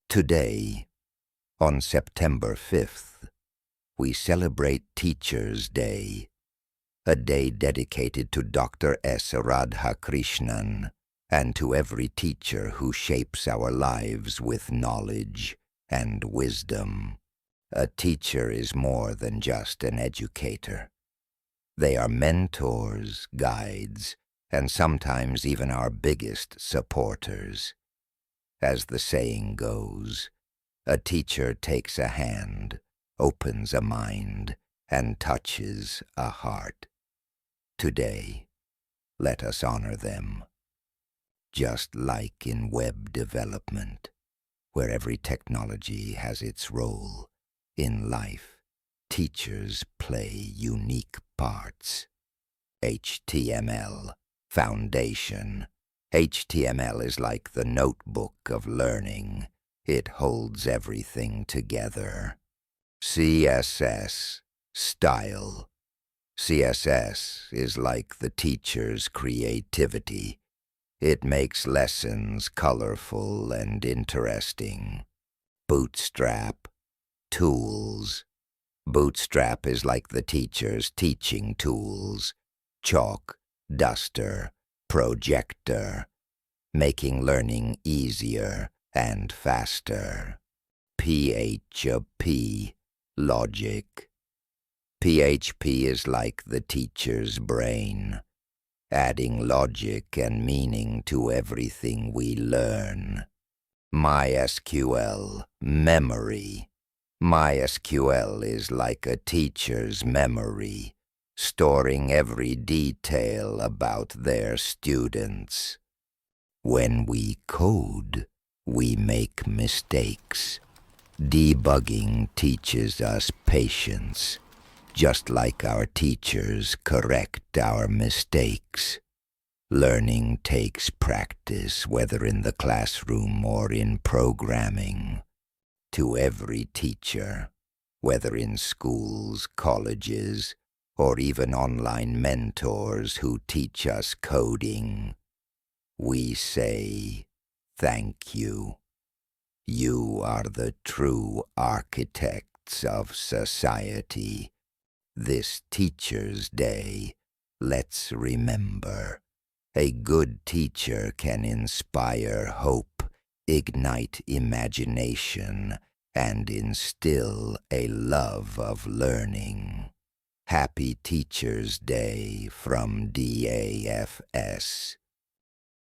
Today, on September 5th, we celebrate Teachers' Day, a day dedicated to Dr. S. Radhakrishnan and to every teacher who shapes our lives with knowledge and wisdom. A teacher is more than just an educator. They are mentors, guides, and sometimes even our biggest supporters. As the saying goes, a teacher takes a hand, opens a mind, and touches a heart. Today, let us honor them. Just like in web development, where every technology has its role, in life, teachers play unique parts. HTML, Foundation. HTML is like the notebook of learning. It holds everything together. CSS, Style. CSS is like the teacher's creativity. It makes lessons colorful and interesting. Bootstrap, Tools. Bootstrap is like the teacher's teaching tools. Chalk, duster, projector, making learning easier and faster. PHP, Logic. PHP is like the teacher's brain, adding logic and meaning to everything we learn. MySQL, Memory. MySQL is like a teacher's memory, storing every detail about their students. When we code, we make mistakes. Debugging teaches us patience, just like our teachers correct our mistakes. Learning takes practice, whether in the classroom or in programming. To every teacher, whether in schools, colleges, or even online mentors who teach us coding, we say, thank you. You are the true architects of society. This Teachers' Day, let's remember, a good teacher can inspire hope, ignite imagination, and instill a love of learning. Happy Teachers' Day from DAFS.